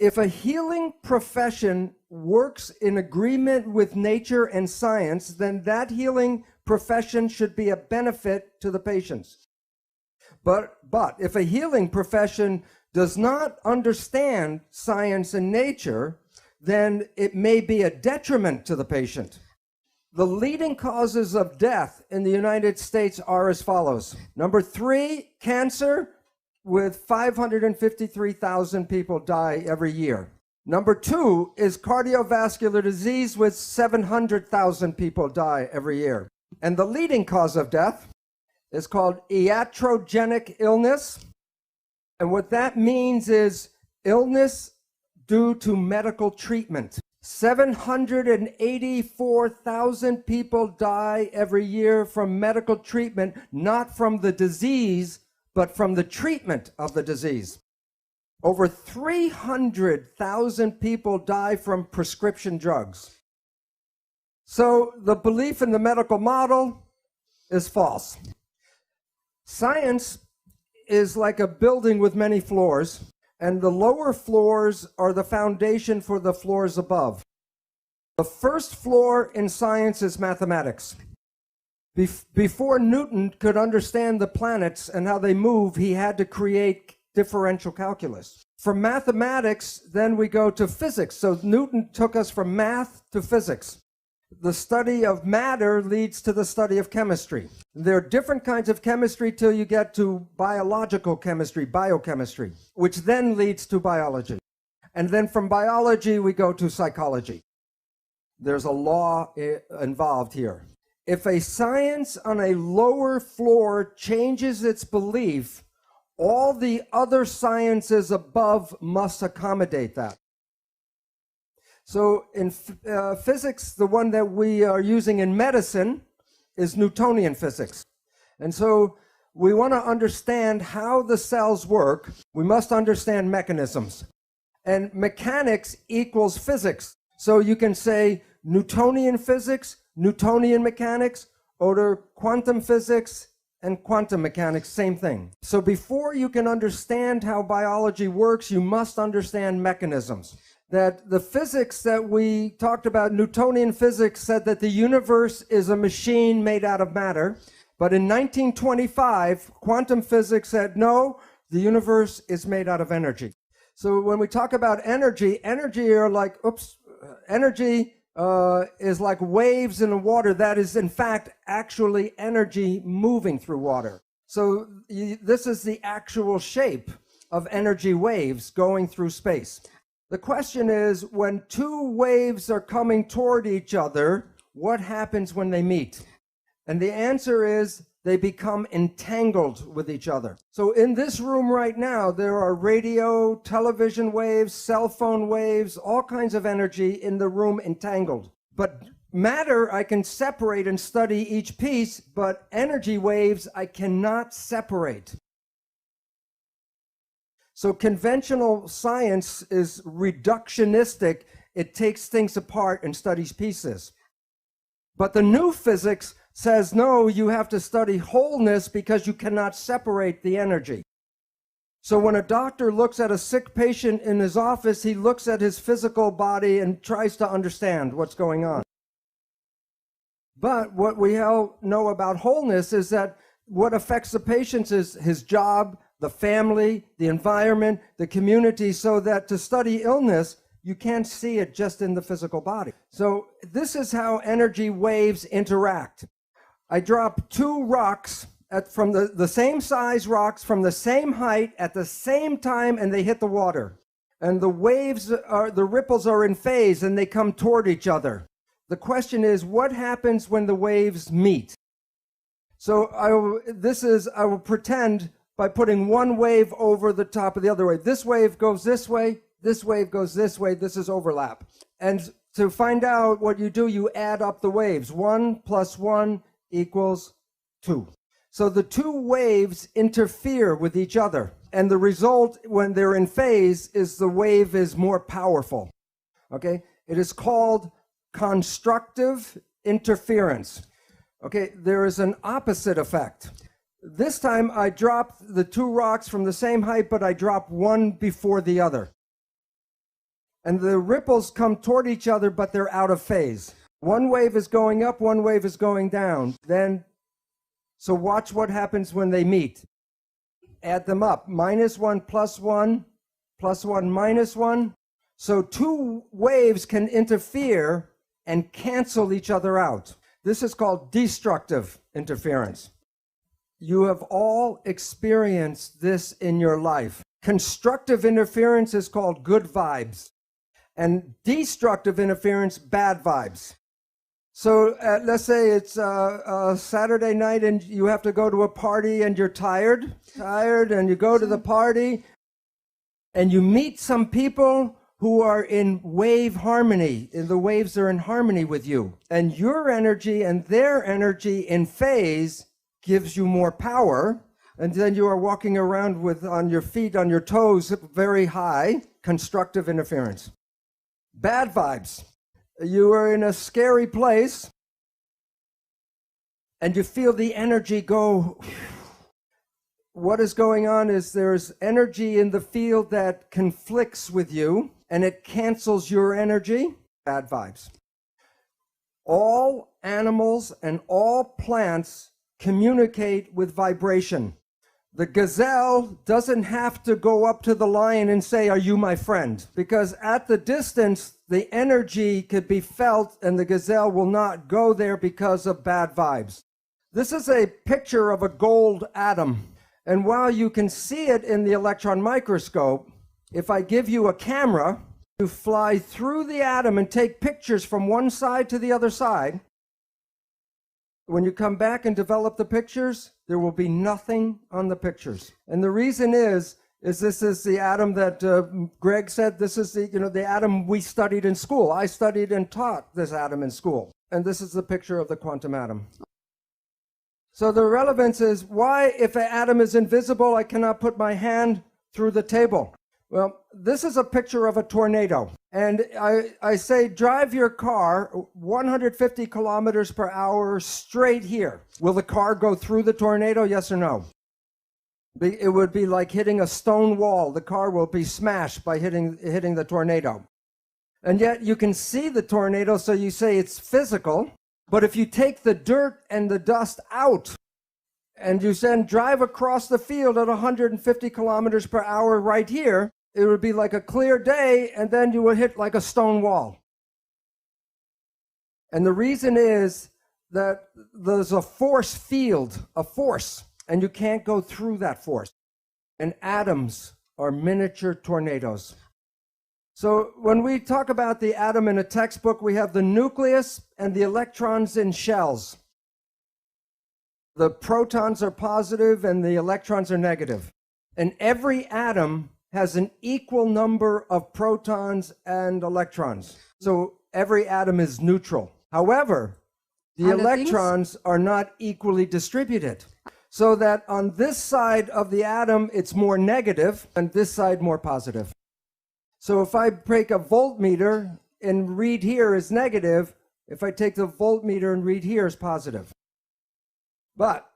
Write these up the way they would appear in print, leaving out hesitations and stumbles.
If a healing profession works in agreement with nature and science, then that healing profession should be a benefit to the patients. But if a healing profession does not understand science and nature, then it may be a detriment to the patient. The leading causes of death in the United States are as follows. Number 3, cancer, with 553,000 people die every year. Number 2 is cardiovascular disease, with 700,000 people die every year. And the leading cause of death is called iatrogenic illness. And what that means is illness due to medical treatment. 784,000 people die every year from medical treatment, not from the disease, but from the treatment of the disease. Over 300,000 people die from prescription drugs. So the belief in the medical model is false. Science is like a building with many floors, and the lower floors are the foundation for the floors above. The first floor in science is mathematics. Before Newton could understand the planets and how they move, he had to create differential calculus. From mathematics, then we go to physics. So Newton took us from math to physics. The study of matter leads to the study of chemistry. There are different kinds of chemistry till you get to biological chemistry, biochemistry, which then leads to biology. And then from biology, we go to psychology. There's a law involved here. If a science on a lower floor changes its belief, all the other sciences above must accommodate that. So in physics, the one that we are using in medicine is Newtonian physics. And so we want to understand how the cells work. We must understand mechanisms. And mechanics equals physics. So you can say Newtonian physics, Newtonian mechanics, or quantum physics and quantum mechanics, same thing. So before you can understand how biology works, you must understand mechanisms. That the physics that we talked about, Newtonian physics, said that the universe is a machine made out of matter. But in 1925, quantum physics said, no, the universe is made out of energy. So when we talk about energy, energy is like waves in the water. That is, in fact, actually energy moving through water. So this is the actual shape of energy waves going through space. The question is, when two waves are coming toward each other, what happens when they meet? And the answer is they become entangled with each other. So in this room right now, there are radio, television waves, cell phone waves, all kinds of energy in the room entangled. But matter, I can separate and study each piece, but energy waves, I cannot separate. So conventional science is reductionistic. It takes things apart and studies pieces. But the new physics says, no, you have to study wholeness because you cannot separate the energy. So when a doctor looks at a sick patient in his office, he looks at his physical body and tries to understand what's going on. But what we all know about wholeness is that what affects the patient is his job, the family, the environment, the community, so that to study illness, you can't see it just in the physical body. So this is how energy waves interact. I drop two rocks from the same size rocks from the same height at the same time, and they hit the water. And the ripples are in phase and they come toward each other. The question is, what happens when the waves meet? So I will pretend by putting one wave over the top of the other wave. This wave goes this way, this wave goes this way, this is overlap. And to find out what you do, you add up the waves. 1 + 1 = 2. So the two waves interfere with each other. And the result when they're in phase is the wave is more powerful. Okay? It is called constructive interference. Okay? There is an opposite effect. This time I drop the two rocks from the same height, but I drop one before the other. And the ripples come toward each other, but they're out of phase. One wave is going up, one wave is going down. So watch what happens when they meet. Add them up. -1 + 1 + 1 -1. So two waves can interfere and cancel each other out. This is called destructive interference. You have all experienced this in your life. Constructive interference is called good vibes, and destructive interference, bad vibes. So let's say it's a Saturday night and you have to go to a party and you're tired, and you go to the party and you meet some people who are in wave harmony, and the waves are in harmony with you. And your energy and their energy in phase gives you more power. And then you are walking around on your feet, on your toes, very high, constructive interference. Bad vibes. You are in a scary place and you feel the energy go. What is going on is there's energy in the field that conflicts with you and it cancels your energy. Bad vibes. All animals and all plants communicate with vibration. The gazelle doesn't have to go up to the lion and say, "Are you my friend?" Because at the distance, the energy could be felt and the gazelle will not go there because of bad vibes. This is a picture of a gold atom. And while you can see it in the electron microscope, if I give you a camera, you fly through the atom and take pictures from one side to the other side. When you come back and develop the pictures, there will be nothing on the pictures. And the reason is this is the atom that Greg said, this is the atom we studied in school. I studied and taught this atom in school. And this is the picture of the quantum atom. So the relevance is, why, if an atom is invisible, I cannot put my hand through the table? Well, this is a picture of a tornado. And I say, drive your car 150 kilometers per hour straight here. Will the car go through the tornado? Yes or no? It would be like hitting a stone wall. The car will be smashed by hitting the tornado. And yet you can see the tornado, so you say it's physical. But if you take the dirt and the dust out, and you then drive across the field at 150 kilometers per hour right here, it would be like a clear day, and then you would hit like a stone wall. And the reason is that there's a force field, and you can't go through that force. And atoms are miniature tornadoes. So when we talk about the atom in a textbook, we have the nucleus and the electrons in shells. The protons are positive and the electrons are negative. And every atom has an equal number of protons and electrons. So every atom is neutral. However, the electrons are not equally distributed. So that on this side of the atom, it's more negative, and this side more positive. So if I break a voltmeter and read here is negative, if I take the voltmeter and read here is positive. But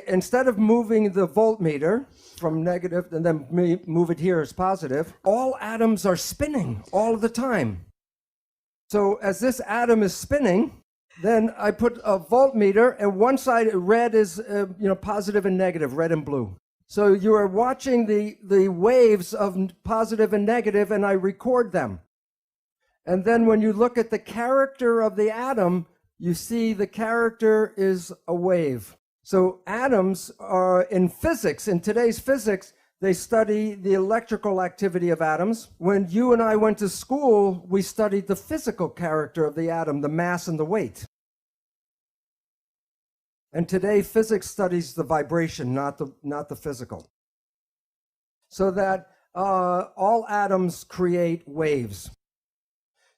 instead of moving the voltmeter from negative and then move it here as positive, all atoms are spinning all the time. So as this atom is spinning, then I put a voltmeter, and one side red is positive and negative, red and blue. So you are watching the waves of positive and negative, and I record them. And then when you look at the character of the atom, you see the character is a wave. So atoms are in physics, in today's physics, they study the electrical activity of atoms. When you and I went to school, we studied the physical character of the atom, the mass and the weight. And today, physics studies the vibration, not the physical. So that all atoms create waves.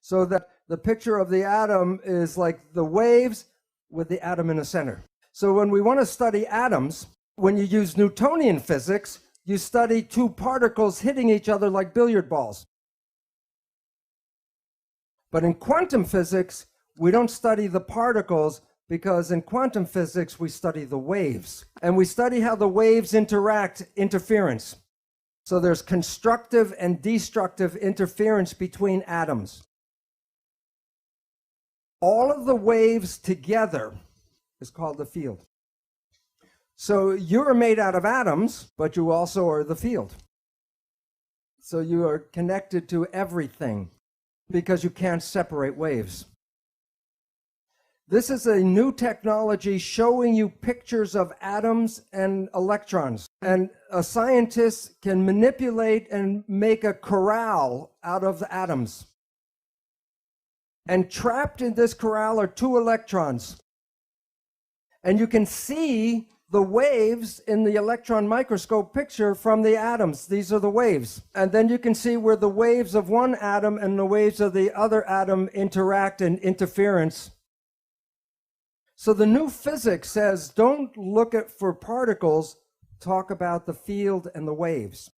So that the picture of the atom is like the waves with the atom in the center. So when we want to study atoms, when you use Newtonian physics, you study two particles hitting each other like billiard balls. But in quantum physics, we don't study the particles, because in quantum physics, we study the waves. And we study how the waves interact, interference. So there's constructive and destructive interference between atoms. All of the waves together is called the field. So you're made out of atoms, but you also are the field. So you are connected to everything because you can't separate waves. This is a new technology showing you pictures of atoms and electrons. And a scientist can manipulate and make a corral out of the atoms. And trapped in this corral are 2 electrons. And you can see the waves in the electron microscope picture from the atoms. These are the waves. And then you can see where the waves of one atom and the waves of the other atom interact in interference. So the new physics says, don't look for particles, talk about the field and the waves.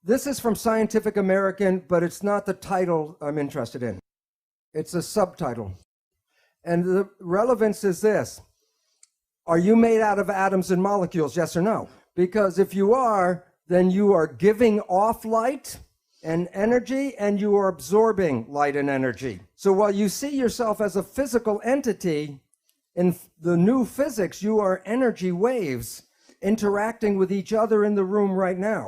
This is from Scientific American, but it's not the title I'm interested in. It's a subtitle. And the relevance is this. Are you made out of atoms and molecules, yes or no? Because if you are, then you are giving off light and energy, and you are absorbing light and energy. So while you see yourself as a physical entity, in the new physics, you are energy waves interacting with each other in the room right now.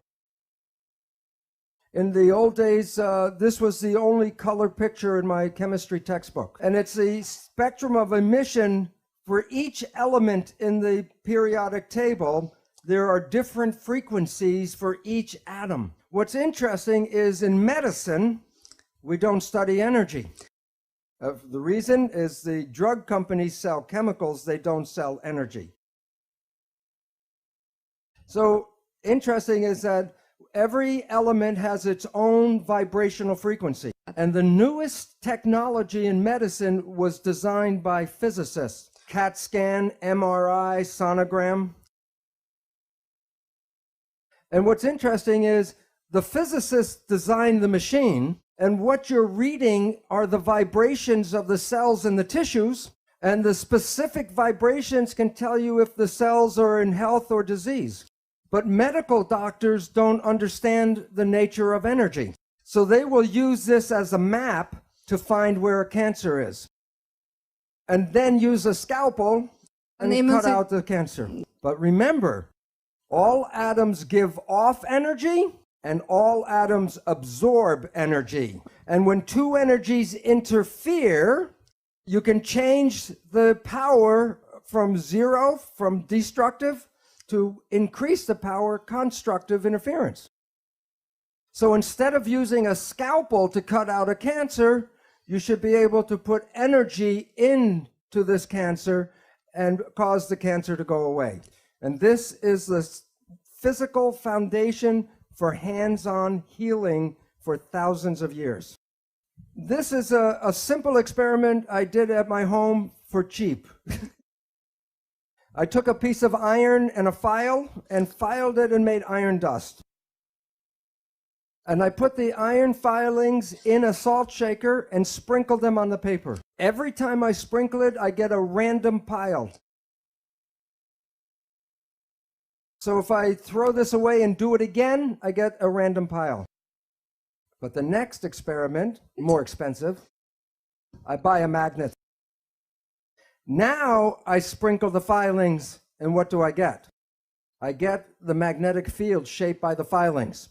In the old days, this was the only color picture in my chemistry textbook. And it's the spectrum of emission for each element in the periodic table. There are different frequencies for each atom. What's interesting is in medicine, we don't study energy. The reason is the drug companies sell chemicals, they don't sell energy. So interesting is that every element has its own vibrational frequency. And the newest technology in medicine was designed by physicists. CAT scan, MRI, sonogram. And what's interesting is the physicists designed the machine, and what you're reading are the vibrations of the cells in the tissues, and the specific vibrations can tell you if the cells are in health or disease. But medical doctors don't understand the nature of energy. So they will use this as a map to find where a cancer is. And then use a scalpel and cut out the cancer. But remember, all atoms give off energy and all atoms absorb energy. And when 2 energies interfere, you can change the power from 0, from destructive, to increase the power, constructive interference. So instead of using a scalpel to cut out a cancer, you should be able to put energy into this cancer and cause the cancer to go away. And this is the physical foundation for hands-on healing for thousands of years. This is a simple experiment I did at my home for cheap. I took a piece of iron and a file and filed it and made iron dust. And I put the iron filings in a salt shaker and sprinkled them on the paper. Every time I sprinkle it, I get a random pile. So if I throw this away and do it again, I get a random pile. But the next experiment, more expensive, I buy a magnet. Now I sprinkle the filings, and what do I get? I get the magnetic field shaped by the filings.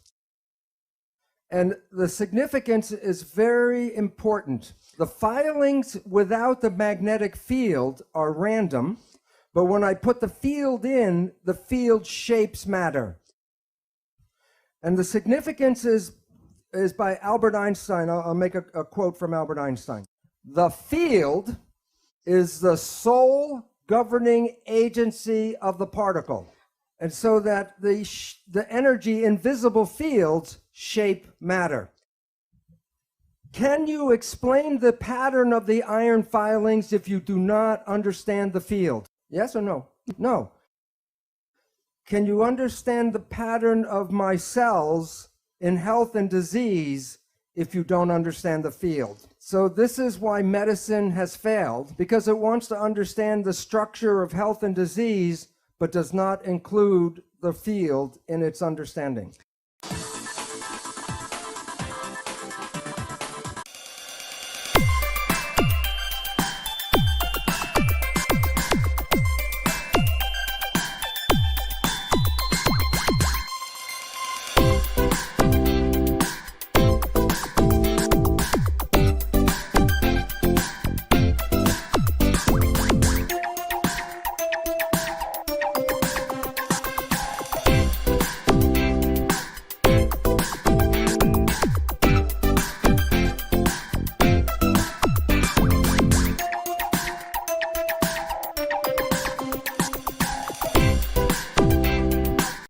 And the significance is very important. The filings without the magnetic field are random, but when I put the field in, the field shapes matter. And the significance is by Albert Einstein. I'll make a quote from Albert Einstein. The field is the sole governing agency of the particle. And so that the energy invisible fields shape matter. Can you explain the pattern of the iron filings if you do not understand the field? Yes or no? No. Can you understand the pattern of my cells in health and disease if you don't understand the field? So this is why medicine has failed, because it wants to understand the structure of health and disease, but does not include the field in its understanding.